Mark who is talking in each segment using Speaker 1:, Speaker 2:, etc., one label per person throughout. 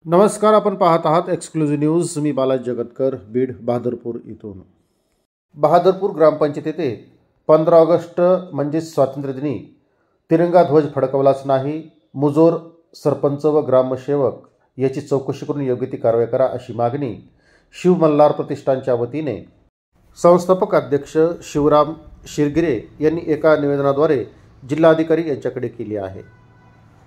Speaker 1: नमस्कार, आपण पाहत आहात एक्सक्लुझिव्ह न्यूज. मी बालाजी जगतकर, बीड बहादरपूर इथून. बहादरपूर ग्रामपंचायत येथे 15 ऑगस्ट म्हणजे स्वातंत्र्यदिनी तिरंगा ध्वज फडकवलाच नाही. मुजोर सरपंच व ग्रामसेवक याची चौकशी करून योग्य ती कारवाई करा अशी मागणी शिव मल्हार प्रतिष्ठानच्या वतीने संस्थापक अध्यक्ष शिवराम शिरगिरे यांनी एका निवेदनाद्वारे जिल्हाधिकारी यांच्याकडे केली आहे.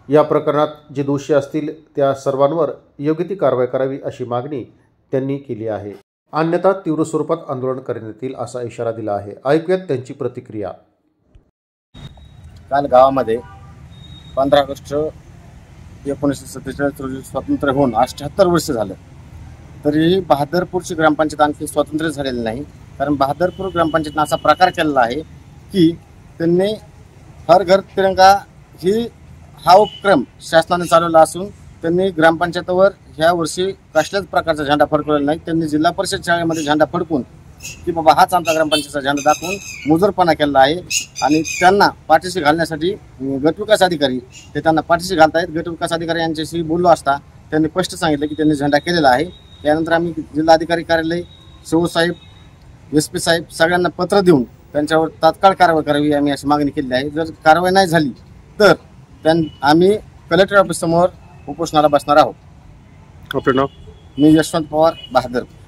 Speaker 1: या प्रकरणात जे दोषी असतील त्या सर्वांवर योग्य ती कारवाई करावी अशी मागणी त्यांनी केली आहे. अन्यथा तीव्र स्वरूपात आंदोलन करण्यात येईल असा इशारा दिला आहे. ऐकूयात त्यांची प्रतिक्रिया.
Speaker 2: काल गावामध्ये 15 ऑगस्ट 1947 रोजी स्वातंत्र्य होऊन 78 वर्ष झालं, तरीही बहादरपूरची ग्रामपंचायत आणखी स्वातंत्र्य झालेली नाही. कारण बहादरपूर ग्रामपंचायतनं असा प्रकार केलेला आहे की त्यांनी हर घर तिरंगा हा उपक्रम शासनाने चालवला असून त्यांनी ग्रामपंचायतीवर ह्या वर्षी कसल्याच प्रकारचा झेंडा फडकवलेला नाही. त्यांनी जिल्हा परिषद शाळेमध्ये झेंडा फडकून की बाबा हाच आमचा ग्रामपंचायतचा झेंडा दाखवून मुजोरपणा केला आहे. आणि त्यांना पाठीशी घालण्यासाठी गटविकास अधिकारी ते त्यांना पाठीशी घालतायत. गटविकास अधिकारी यांच्याशी बोललो असता त्यांनी स्पष्ट सांगितलं की त्यांनी झेंडा केलेला आहे. त्यानंतर आम्ही जिल्हाधिकारी कार्यालय, शिवसाहेब, SP साहेब सगळ्यांना पत्र देऊन त्यांच्यावर तात्काळ कारवाई करावी आम्ही अशी मागणी केली आहे. जर कारवाई नाही झाली तर आम्ही कलेक्टर ऑफिस समोर उपोषणाला बसणार आहोत.
Speaker 1: आपलं नाव?
Speaker 2: मी यशवंत पवार, बहादरपूर.